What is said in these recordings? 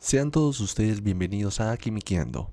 Sean todos ustedes bienvenidos a Quimiqueando.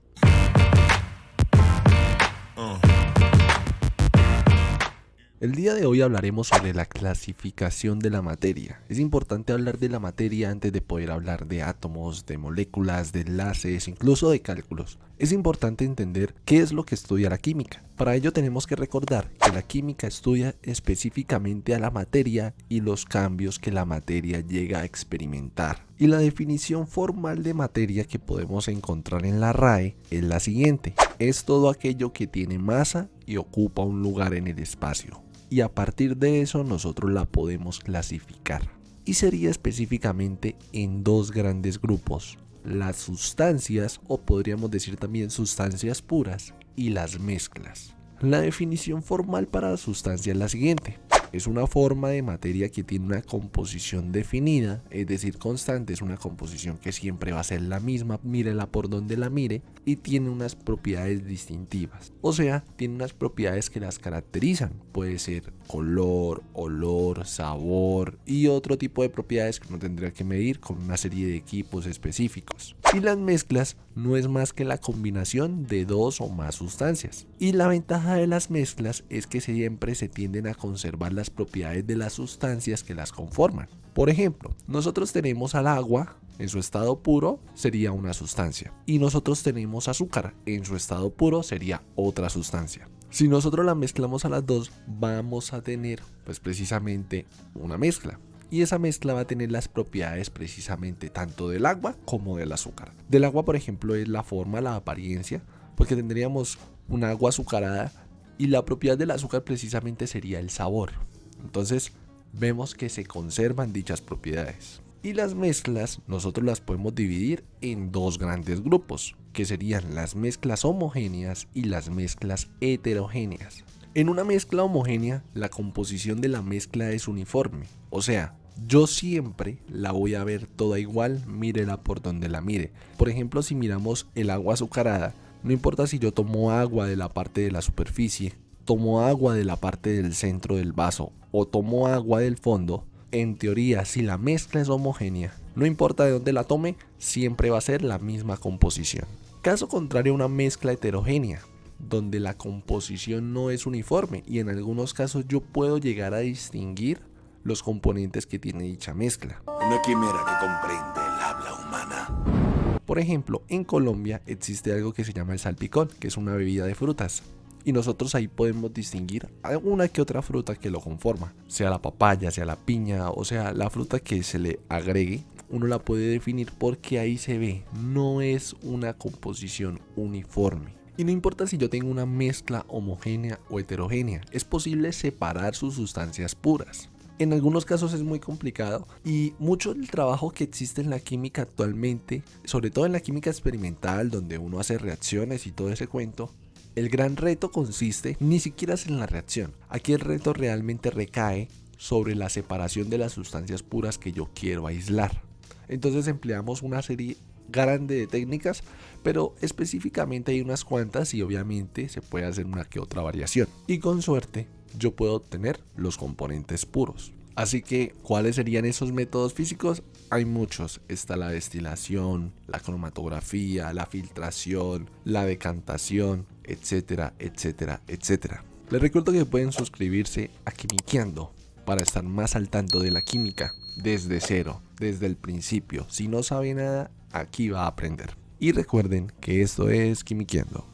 El día de hoy hablaremos sobre la clasificación de la materia. Es importante hablar de la materia antes de poder hablar de átomos, de moléculas, de enlaces, incluso de cálculos. Es importante entender qué es lo que estudia la química. Para ello tenemos que recordar que la química estudia específicamente a la materia y los cambios que la materia llega a experimentar. Y la definición formal de materia que podemos encontrar en la RAE es la siguiente: es todo aquello que tiene masa y ocupa un lugar en el espacio. Y a partir de eso nosotros la podemos clasificar. Y sería específicamente en dos grandes grupos: las sustancias, o podríamos decir también sustancias puras, y las mezclas. La definición formal para la sustancia es la siguiente: es una forma de materia que tiene una composición definida, es decir, constante. Es una composición que siempre va a ser la misma, mírela por donde la mire, y tiene unas propiedades distintivas. O sea, tiene unas propiedades que las caracterizan. Puede ser color, olor, sabor y otro tipo de propiedades que uno tendría que medir con una serie de equipos específicos. Y las mezclas no es más que la combinación de dos o más sustancias. Y la ventaja de las mezclas es que siempre se tienden a conservar las propiedades de las sustancias que las conforman. Por ejemplo, nosotros tenemos al agua, en su estado puro sería una sustancia, y nosotros tenemos azúcar, en su estado puro sería otra sustancia. Si nosotros la mezclamos a las dos, vamos a tener pues precisamente una mezcla. Y esa mezcla va a tener las propiedades precisamente tanto del agua como del azúcar. Del agua, por ejemplo, es la forma, la apariencia, porque tendríamos un agua azucarada, y la propiedad del azúcar precisamente sería el sabor. Entonces vemos que se conservan dichas propiedades. Y las mezclas nosotros las podemos dividir en dos grandes grupos, que serían las mezclas homogéneas y las mezclas heterogéneas. En una mezcla homogénea, la composición de la mezcla es uniforme, o sea, yo siempre la voy a ver toda igual, mírela por donde la mire. Por ejemplo, si miramos el agua azucarada, no importa si yo tomo agua de la parte de la superficie, tomo agua de la parte del centro del vaso o tomo agua del fondo, en teoría, si la mezcla es homogénea, no importa de dónde la tome, siempre va a ser la misma composición. Caso contrario a una mezcla heterogénea, donde la composición no es uniforme, y en algunos casos yo puedo llegar a distinguir los componentes que tiene dicha mezcla. Una quimera que comprende el habla humana. Por ejemplo, en Colombia existe algo que se llama el salpicón, que es una bebida de frutas. Y nosotros ahí podemos distinguir alguna que otra fruta que lo conforma, sea la papaya, sea la piña, o sea la fruta que se le agregue, uno la puede definir porque ahí se ve, no es una composición uniforme. Y no importa si yo tengo una mezcla homogénea o heterogénea, es posible separar sus sustancias puras. En algunos casos es muy complicado, y mucho del trabajo que existe en la química actualmente, sobre todo en la química experimental, donde uno hace reacciones y todo ese cuento, el gran reto consiste ni siquiera en la reacción. Aquí el reto realmente recae sobre la separación de las sustancias puras que yo quiero aislar. Entonces empleamos una serie grande de técnicas, pero específicamente hay unas cuantas, y obviamente se puede hacer una que otra variación. Y con suerte yo puedo obtener los componentes puros. Así que, ¿cuáles serían esos métodos físicos? Hay muchos. Está la destilación, la cromatografía, la filtración, la decantación, etcétera, etcétera, etcétera. Les recuerdo que pueden suscribirse a Quimiqueando para estar más al tanto de la química desde cero, desde el principio. Si no sabe nada, aquí va a aprender. Y recuerden que esto es Quimiqueando.